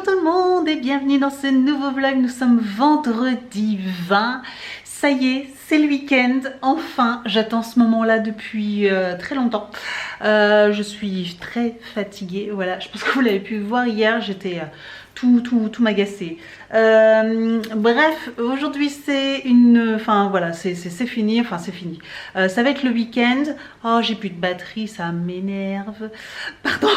tout le monde et bienvenue dans ce nouveau vlog. Nous sommes vendredi 20. Ça y est, c'est le week-end. Enfin, j'attends ce moment-là depuis très longtemps. Je suis très fatiguée. Voilà, je pense que vous l'avez pu voir hier, j'étais tout m'agacer. Bref, aujourd'hui c'est une... Enfin voilà, c'est fini. Enfin c'est fini. Ça va être le week-end. Oh, j'ai plus de batterie, ça m'énerve. Pardon.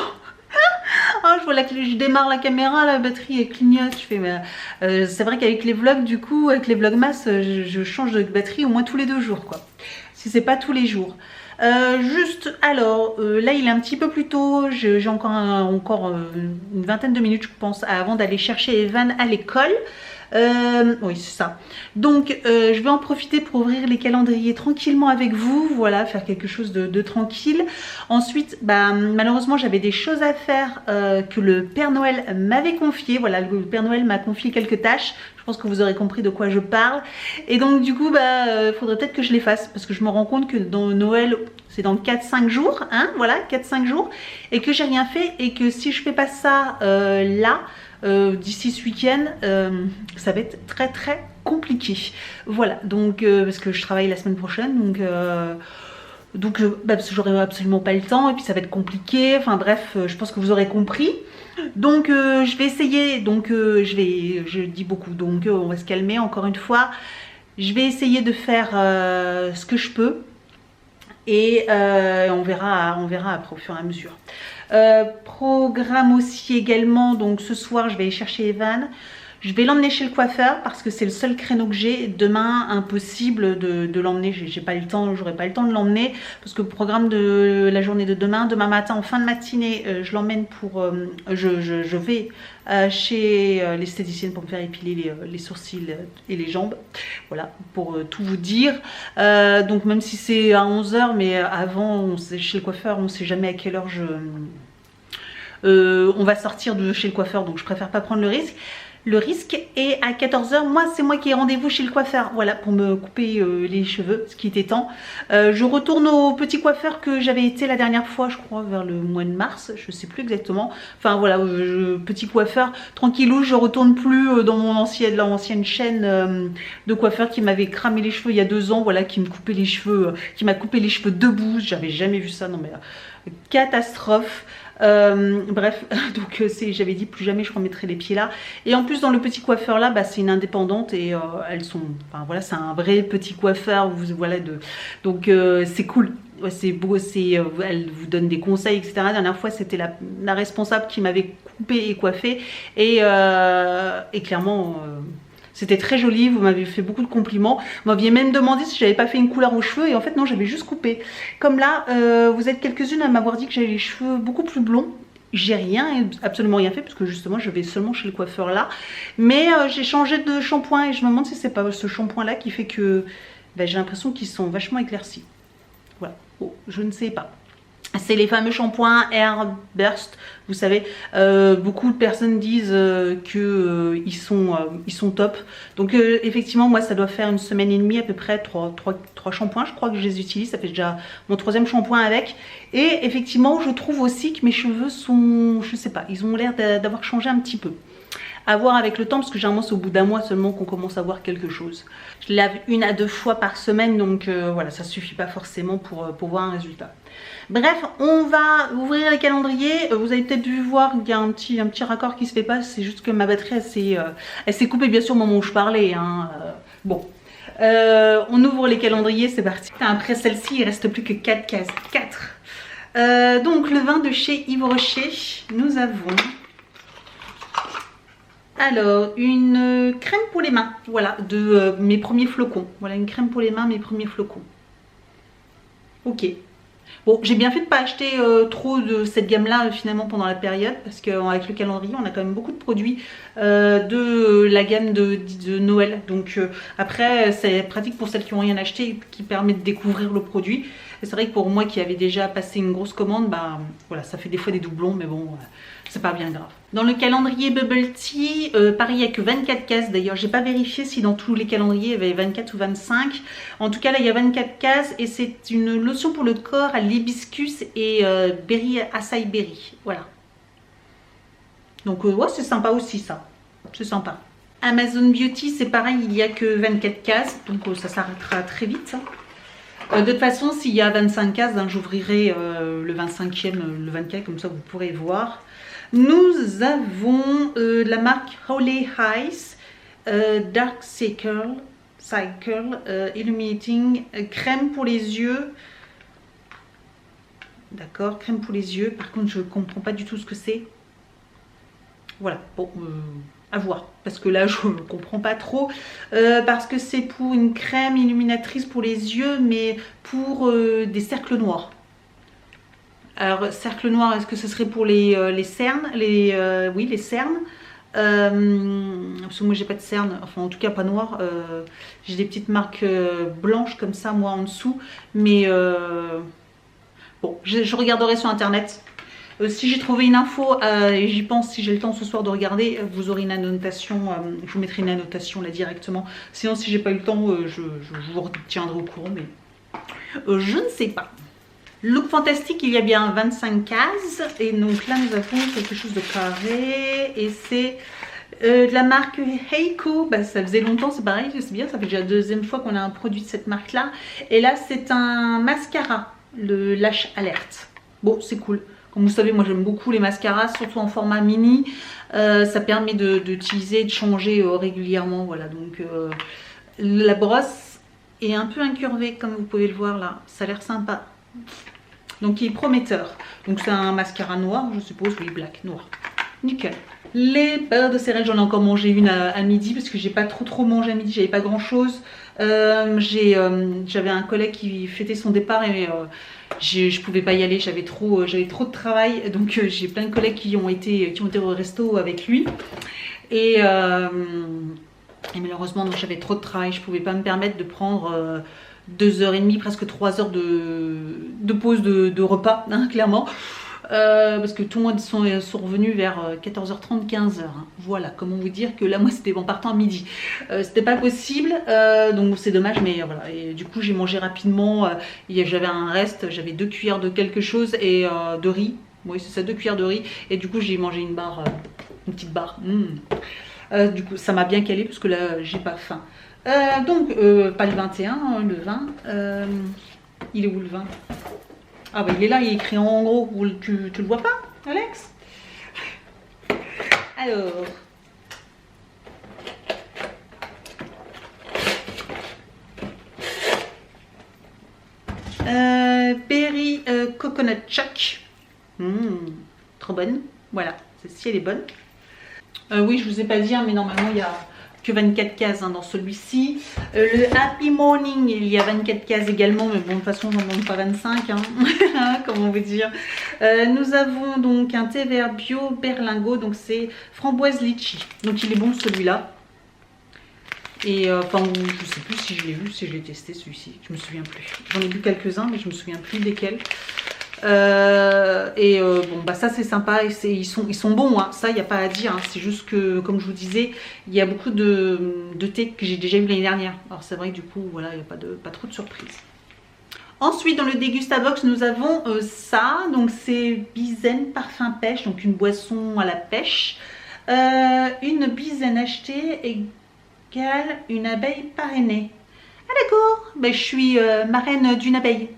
Oh, je démarre la caméra, la batterie elle clignote. Je fais, c'est vrai qu'avec les vlogs, du coup, avec les vlogmas, je change de batterie au moins tous les 2 jours, quoi. Si c'est pas tous les jours. Juste, alors, là il est un petit peu plus tôt. J'ai encore une vingtaine de minutes, je pense, avant d'aller chercher Evan à l'école. Oui, c'est ça. Donc, je vais en profiter pour ouvrir les calendriers tranquillement avec vous. Voilà, faire quelque chose de tranquille. Ensuite, bah, malheureusement, j'avais des choses à faire que le Père Noël m'avait confié. Voilà, le Père Noël m'a confié quelques tâches. Je pense que vous aurez compris de quoi je parle. Et donc, du coup, bah, faudrait peut-être que je les fasse. Parce que je me rends compte que dans Noël, c'est dans 4-5 jours. Hein, voilà, 4-5 jours. Et que j'ai rien fait. Et que si je fais pas ça là... d'ici ce week-end, ça va être très compliqué. Voilà, donc parce que je travaille la semaine prochaine, donc bah, parce que j'aurai absolument pas le temps et puis ça va être compliqué. Enfin bref, je pense que vous aurez compris. Donc je vais essayer. Donc je dis beaucoup. Donc on va se calmer encore une fois. Je vais essayer de faire ce que je peux. Et on verra après au fur et à mesure. Programme aussi également, donc ce soir je vais aller chercher Evan. Je vais l'emmener chez le coiffeur parce que c'est le seul créneau que j'ai. Demain, impossible de l'emmener. J'ai pas eu le temps, j'aurai pas le temps de l'emmener parce que le programme de la journée de demain matin, en fin de matinée, je l'emmène pour. Je vais chez l'esthéticienne pour me faire épiler les sourcils et les jambes. Voilà, pour tout vous dire. Donc, même si c'est à 11 h, mais avant, chez le coiffeur, on ne sait jamais à quelle heure on va sortir de chez le coiffeur, donc je préfère pas prendre le risque. Et à 14 h, moi c'est moi qui ai rendez-vous chez le coiffeur, voilà, pour me couper les cheveux, ce qui était temps. Je retourne au petit coiffeur que j'avais été la dernière fois, je crois vers le mois de mars, je sais plus exactement. Enfin voilà, petit coiffeur tranquillou. Je retourne plus dans l'ancienne chaîne de coiffeur qui m'avait cramé les cheveux il y a 2 ans, voilà, qui me coupait les cheveux, qui m'a coupé les cheveux debout. J'avais jamais vu ça, non mais catastrophe. Bref, donc j'avais dit plus jamais je remettrai les pieds là. Et en plus dans le petit coiffeur là, bah, c'est une indépendante et elles sont, enfin voilà, c'est un vrai petit coiffeur. Voilà, donc c'est cool. Ouais, c'est beau, elle vous donne des conseils, etc. La dernière fois, c'était la responsable qui m'avait coupé et coiffé. Et clairement, c'était très joli. Vous m'avez fait beaucoup de compliments. Vous m'aviez même demandé si j'avais pas fait une couleur aux cheveux. Et en fait, non, j'avais juste coupé. Comme là, vous êtes quelques-unes à m'avoir dit que j'avais les cheveux beaucoup plus blonds. J'ai absolument rien fait parce que justement je vais seulement chez le coiffeur là. Mais j'ai changé de shampoing et je me demande si c'est pas ce shampoing là qui fait que ben, j'ai l'impression qu'ils sont vachement éclaircis. Voilà, oh, je ne sais pas. C'est les fameux shampoings Air Burst, vous savez, beaucoup de personnes disent qu'ils sont top. Donc effectivement, moi ça doit faire une semaine et demie à peu près, trois shampoings, je crois que je les utilise, ça fait déjà mon 3e shampoing avec. Et effectivement, je trouve aussi que mes cheveux sont, je sais pas, ils ont l'air d'avoir changé un petit peu. À voir avec le temps, parce que généralement c'est au bout d'1 mois seulement qu'on commence à voir quelque chose. Je lave 1 à 2 fois par semaine, donc voilà, ça suffit pas forcément pour voir un résultat. Bref, on va ouvrir les calendriers. Vous avez peut-être dû voir qu'il y a un petit raccord qui se fait pas, c'est juste que ma batterie elle s'est coupée bien sûr au moment où je parlais. Hein. Bon, on ouvre les calendriers, c'est parti. Après celle-ci, il reste plus que 4 cases. 4. Donc le vin de chez Yves Rocher, nous avons... Alors, une crème pour les mains, voilà, de mes premiers flocons. Voilà, une crème pour les mains, mes premiers flocons. Ok. Bon, j'ai bien fait de ne pas acheter trop de cette gamme-là finalement pendant la période, parce qu'avec le calendrier, on a quand même beaucoup de produits de la gamme de Noël. Donc après, c'est pratique pour celles qui n'ont rien acheté, qui permet de découvrir le produit. C'est vrai que pour moi qui avait déjà passé une grosse commande, bah voilà, ça fait des fois des doublons, mais bon, c'est pas bien grave. Dans le calendrier Bubble Tea, pareil, il n'y a que 24 cases. D'ailleurs, j'ai pas vérifié si dans tous les calendriers il y avait 24 ou 25. En tout cas, là, il y a 24 cases et c'est une lotion pour le corps à l'hibiscus et berry, açaï berry. Voilà. Donc ouais, c'est sympa aussi ça. C'est sympa. Amazon Beauty, c'est pareil, il n'y a que 24 cases, donc ça s'arrêtera très vite. De toute façon, s'il y a 25 cases, hein, j'ouvrirai le 25e, le 24, comme ça vous pourrez voir. Nous avons la marque Holy Eyes Dark Cycle Illuminating crème pour les yeux. D'accord, crème pour les yeux. Par contre, je ne comprends pas du tout ce que c'est. Voilà, bon, à voir. Parce que là, je ne comprends pas trop. Parce que c'est pour une crème illuminatrice pour les yeux, mais pour des cercles noirs. Alors, cercle noir, est-ce que ce serait pour les cernes? Oui, les cernes. Parce que moi, j'ai pas de cernes. Enfin, en tout cas, pas noir. J'ai des petites marques blanches comme ça, moi, en dessous. Mais bon, je regarderai sur Internet. Si j'ai trouvé une info, et j'y pense, si j'ai le temps ce soir de regarder, vous aurez une annotation, je vous mettrai une annotation là directement. Sinon, si j'ai pas eu le temps, je vous tiendrai au courant, mais je ne sais pas. Look fantastique, il y a bien 25 cases, et donc là nous avons quelque chose de carré, et c'est de la marque Heiko. Bah, ça faisait longtemps, c'est pareil, c'est bien, ça fait déjà la deuxième fois qu'on a un produit de cette marque là, et là c'est un mascara, le Lash Alert. Bon, c'est cool. Comme vous savez, moi j'aime beaucoup les mascaras, surtout en format mini. Ça permet d'utiliser, de changer régulièrement. Voilà, donc la brosse est un peu incurvée, comme vous pouvez le voir là. Ça a l'air sympa. Donc il est prometteur. Donc c'est un mascara noir, je suppose, oui, black, noir. Nickel. Les barres de céréales, j'en ai encore mangé une à midi parce que j'ai pas trop mangé à midi, j'avais pas grand chose. J'avais un collègue qui fêtait son départ et je pouvais pas y aller, j'avais trop de travail, donc j'ai plein de collègues qui ont été au resto avec lui et malheureusement j'avais trop de travail, je pouvais pas me permettre de prendre 2h30, presque 3 heures de pause de repas, hein, clairement. Parce que tout le monde sont revenus vers 14h30, 15h. Hein. Voilà, comment vous dire que là, moi, c'était en partant à midi. C'était pas possible, donc c'est dommage, mais voilà. Et du coup, j'ai mangé rapidement. J'avais un reste, j'avais 2 cuillères de quelque chose et de riz. Oui, c'est ça, 2 cuillères de riz. Et du coup, j'ai mangé une barre, une petite barre. Du coup, ça m'a bien calé parce que là, j'ai pas faim. Donc, pas le 21, hein, le 20. Il est où le 20? Ah bah il est là, il est écrit en gros. Tu le vois pas, Alex? Alors. Berry Coconut Chuck. Trop bonne. Voilà, celle-ci elle est bonne. Oui, je vous ai pas dit, hein, mais normalement il y a que 24 cases hein, dans celui-ci. Le Happy Morning, il y a 24 cases également, mais bon, de toute façon, j'en demande pas 25, hein. Comment vous dire. Nous avons donc un thé vert bio berlingot, donc c'est framboise litchi. Donc il est bon celui-là. Et enfin, je sais plus si je l'ai vu, si je l'ai testé celui-ci, je me souviens plus. J'en ai vu quelques-uns, mais je me souviens plus desquels. Bon bah ça c'est sympa et ils sont bons hein. Ça il n'y a pas à dire hein. C'est juste que comme je vous disais il y a beaucoup de thé que j'ai déjà eu l'année dernière, alors c'est vrai que du coup voilà il n'y a pas trop de surprises. Ensuite dans le Dégustabox nous avons ça, donc c'est Bizen parfum pêche, donc une boisson à la pêche. Une Bizen achetée égale une abeille parrainée. Ah d'accord, ben, je suis marraine d'une abeille.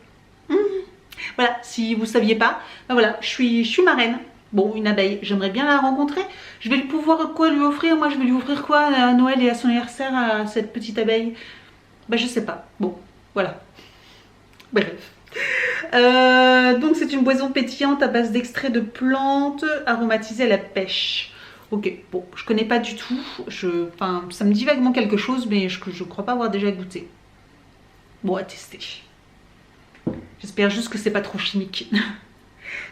Voilà, si vous ne saviez pas, ben voilà, je suis marraine. Bon, une abeille, j'aimerais bien la rencontrer. Je vais pouvoir quoi lui offrir? Moi, je vais lui offrir quoi à Noël et à son anniversaire à cette petite abeille? Ben, je sais pas. Bon, voilà. Bref. Donc, c'est une boisson pétillante à base d'extrait de plantes aromatisées à la pêche. Ok, bon, je connais pas du tout. Enfin, ça me dit vaguement quelque chose, mais je crois pas avoir déjà goûté. Bon, à tester. J'espère juste que c'est pas trop chimique.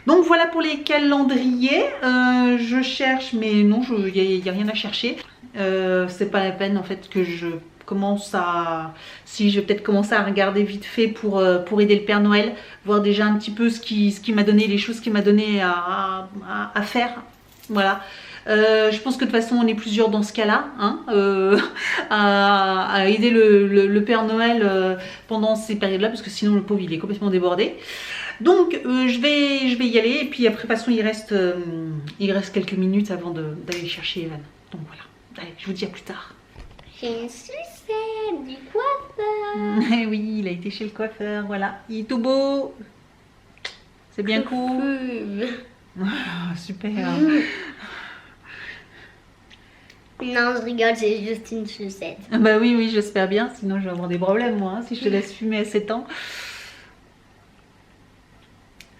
Donc voilà pour les calendriers. Je cherche, mais non, il n'y a rien à chercher. C'est pas la peine en fait que je commence à... Si je vais peut-être commencer à regarder vite fait pour aider le Père Noël. Voir déjà un petit peu ce qui m'a donné, les choses qu'il m'a donné à faire. Voilà. Je pense que de toute façon on est plusieurs dans ce cas-là, hein, à aider le Père Noël pendant ces périodes-là, parce que sinon le pauvre il est complètement débordé. Donc je vais y aller, et puis après de toute façon il reste quelques minutes avant d'aller chercher Evan. Donc voilà, allez, je vous dis à plus tard. J'ai une sucette du coiffeur. Eh oui, il a été chez le coiffeur, voilà. Il est tout beau. C'est bien cool. Ah, super. Non, je rigole, c'est juste une sucette. Ah bah oui, oui, j'espère bien, sinon je vais avoir des problèmes moi, hein, si je te laisse fumer à 7 ans.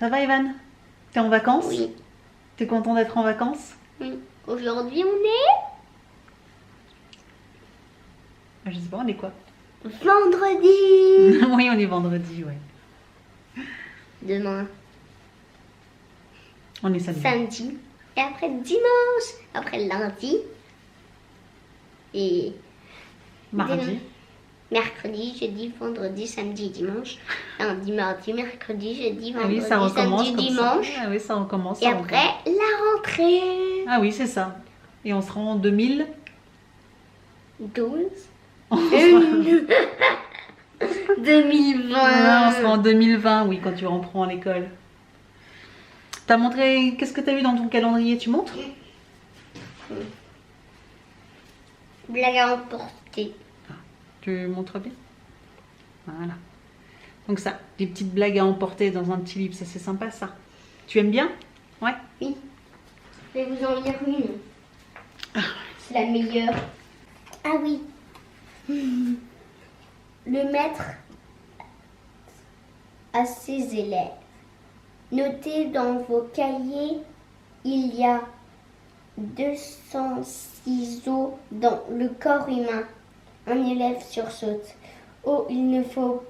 Ça va Evan? T'es en vacances? Oui. T'es content d'être en vacances? Oui. Aujourd'hui, on est Je sais pas, on est quoi? vendredi. Oui, on est vendredi, ouais. Demain, On est samedi. samedi. Et après dimanche. Après lundi. Et Mardi. mercredi, jeudi, vendredi, samedi, dimanche. Lundi, mardi, mercredi, jeudi, Ah vendredi, oui, ça recommence samedi, comme dimanche. ça. Ah oui, ça recommence. Et après, la rentrée. Ah oui, c'est ça. Et on sera en 2000. 12. On sera... 2020. on sera en 2020, oui, quand tu reprends à l'école. T'as montré... Qu'est-ce que t'as eu dans ton calendrier? Tu montres? Blague à emporter. Tu montres bien? Voilà. Donc ça, des petites blagues à emporter dans un petit livre, ça c'est sympa ça. Tu aimes bien? Ouais. Oui. Je vais vous en lire une. C'est la meilleure. Ah oui. Le maître à ses élèves. Notez dans vos cahiers, il y a 206 os dans le corps humain. Un élève sursaute. Oh, il ne faut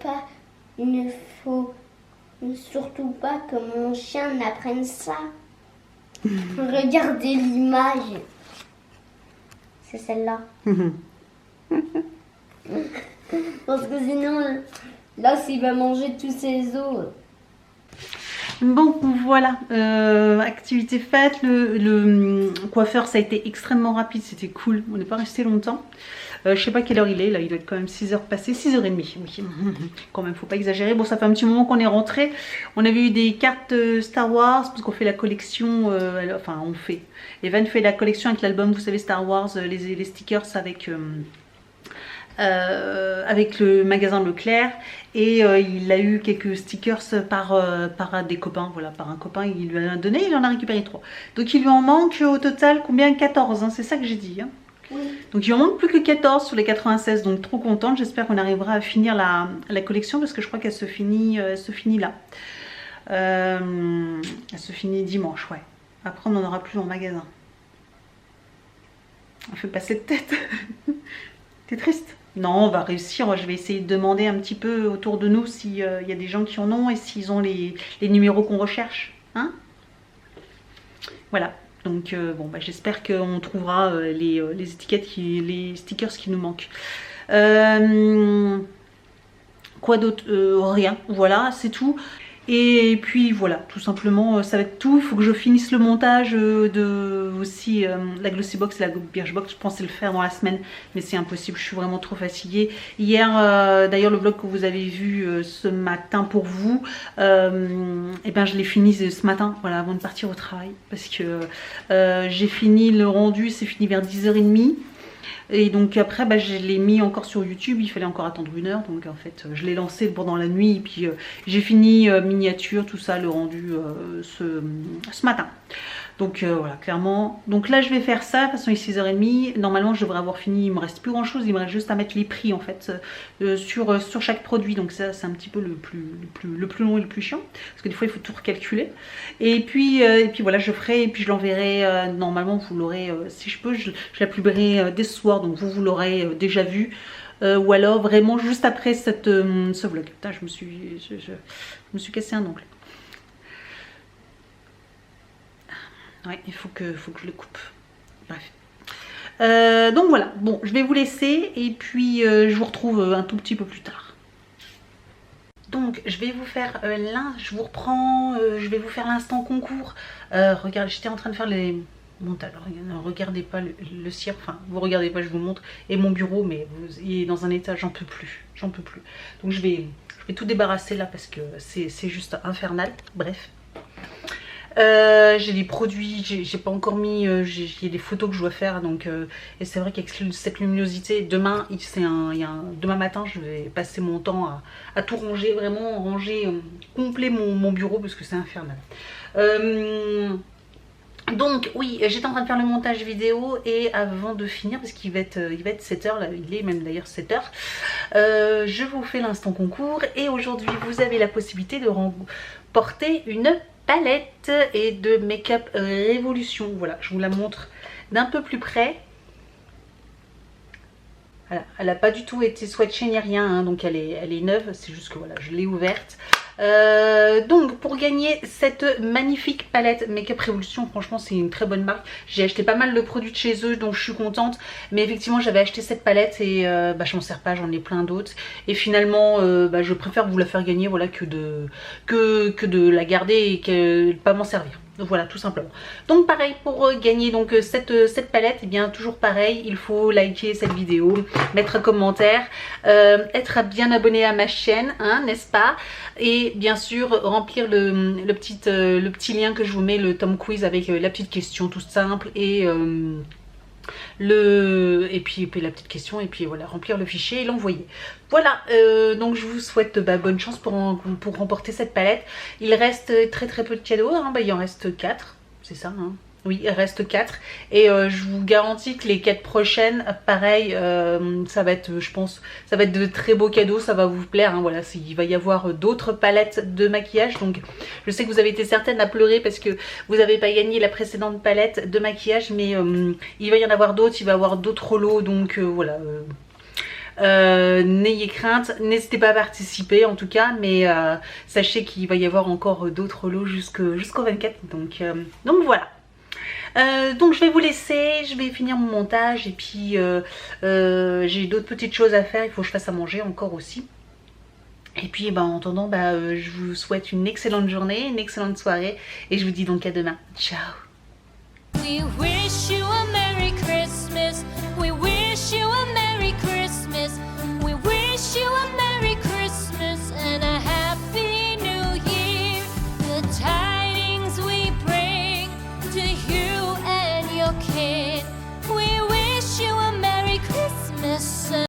surtout pas que mon chien n'apprenne ça. Regardez l'image. C'est celle-là. Parce que sinon, là, s'il va manger tous ses os. Bon, voilà, activité faite, le coiffeur ça a été extrêmement rapide, c'était cool, on n'est pas resté longtemps. Je sais pas quelle heure il est, là il doit être quand même 6h passées, 6h30, oui, quand même faut pas exagérer. Bon, ça fait un petit moment qu'on est rentré, on avait eu des cartes Star Wars, parce qu'on fait la collection, enfin on fait, Evan fait la collection avec l'album, vous savez, Star Wars, les stickers avec le magasin Leclerc, et il a eu quelques stickers par des copains, voilà, par un copain, il lui en a donné, il en a récupéré 3. Donc il lui en manque au total combien? 14, hein, c'est ça que j'ai dit. Hein. Oui. Donc il en manque plus que 14 sur les 96, donc trop contente, j'espère qu'on arrivera à finir la collection, parce que je crois qu'elle se finit là. Elle se finit dimanche, ouais. Après on n'en aura plus en magasin. On fait pas cette tête. T'es triste? Non, on va réussir. Je vais essayer de demander un petit peu autour de nous s'il y a des gens qui en ont et s'ils ont les numéros qu'on recherche. Hein? Voilà. Donc, bon, bah, j'espère qu'on trouvera les étiquettes, les stickers qui nous manquent. Quoi d'autre? Rien. Voilà, c'est tout. Et puis voilà, tout simplement, ça va être tout. Il faut que je finisse le montage de aussi la Glossybox et la Birchbox. Je pensais le faire dans la semaine, mais c'est impossible. Je suis vraiment trop fatiguée. Hier, d'ailleurs, le vlog que vous avez vu ce matin pour vous, et ben je l'ai fini ce matin, voilà, avant de partir au travail, parce que j'ai fini le rendu, c'est fini vers 10h30. Et donc après, bah, je l'ai mis encore sur YouTube, il fallait encore attendre 1 heure. Donc en fait, je l'ai lancé pendant la nuit. Et puis j'ai fini miniature, tout ça, le rendu ce matin. Donc voilà, clairement. Donc là, je vais faire ça. De toute façon, il est 6h30. Normalement, je devrais avoir fini. Il me reste plus grand chose. Il me reste juste à mettre les prix en fait sur chaque produit. Donc ça, c'est un petit peu le plus long et le plus chiant. Parce que des fois, il faut tout recalculer. Et puis voilà, je ferai. Et puis je l'enverrai. Normalement, vous l'aurez, si je peux, je la publierai dès ce soir. Donc vous l'aurez déjà vu. Ou alors vraiment juste après ce vlog. Putain, je me suis cassé un ongle. Ouais, il faut que je le coupe. Bref. Donc voilà, bon, je vais vous laisser et puis je vous retrouve un tout petit peu plus tard. Donc je vais vous faire je vous reprends, je vais vous faire l'instant concours. Regardez, j'étais en train de faire montage. Ne regardez pas le cirque, enfin vous regardez pas, je vous montre. Et mon bureau, mais il est dans un état, j'en peux plus, j'en peux plus. Donc je vais tout débarrasser là parce que c'est juste infernal. Bref. J'ai des produits, j'ai pas encore mis, j'ai des photos que je dois faire, donc et c'est vrai qu'avec cette luminosité, demain demain matin je vais passer mon temps à tout ranger, vraiment ranger complet mon bureau parce que c'est infernal. Donc oui, j'étais en train de faire le montage vidéo et avant de finir, parce qu'il va être 7h, là, il est même d'ailleurs 7h, je vous fais l'instant concours et aujourd'hui vous avez la possibilité de remporter une palette et de Make-up Révolution. Voilà, je vous la montre d'un peu plus près. Voilà, elle n'a pas du tout été swatchée ni rien, hein, donc elle est neuve, c'est juste que voilà, je l'ai ouverte. Donc pour gagner cette magnifique palette Make-up Révolution, franchement c'est une très bonne marque. J'ai acheté pas mal de produits de chez eux donc je suis contente, mais effectivement j'avais acheté cette palette et je m'en sers pas, j'en ai plein d'autres et finalement je préfère vous la faire gagner, voilà, que de la garder et que pas m'en servir. Donc voilà, tout simplement. Donc pareil, pour gagner donc cette palette, et bien toujours pareil, il faut liker cette vidéo, mettre un commentaire, être bien abonné à ma chaîne, hein, n'est-ce pas? Et bien sûr remplir le petit lien que je vous mets, le Tom Quiz avec la petite question toute simple et puis la petite question et puis voilà, remplir le fichier et l'envoyer. Voilà, donc je vous souhaite bonne chance pour remporter cette palette. Il reste très peu de cadeaux, hein, il en reste 4, c'est ça, hein. Oui, il reste 4 et je vous garantis que les 4 prochaines, pareil, ça va être, je pense, ça va être de très beaux cadeaux, ça va vous plaire, hein, voilà, il va y avoir d'autres palettes de maquillage, donc je sais que vous avez été certaines à pleurer parce que vous n'avez pas gagné la précédente palette de maquillage, mais il va y en avoir d'autres, il va y avoir d'autres lots, donc voilà. N'ayez crainte, n'hésitez pas à participer en tout cas, mais sachez qu'il va y avoir encore d'autres lots jusqu'au 24, donc voilà. Donc je vais vous laisser, je vais finir mon montage et puis j'ai d'autres petites choses à faire, il faut que je fasse à manger encore aussi. Et puis en attendant, je vous souhaite une excellente journée, une excellente soirée et je vous dis donc à demain. Ciao. We wish you a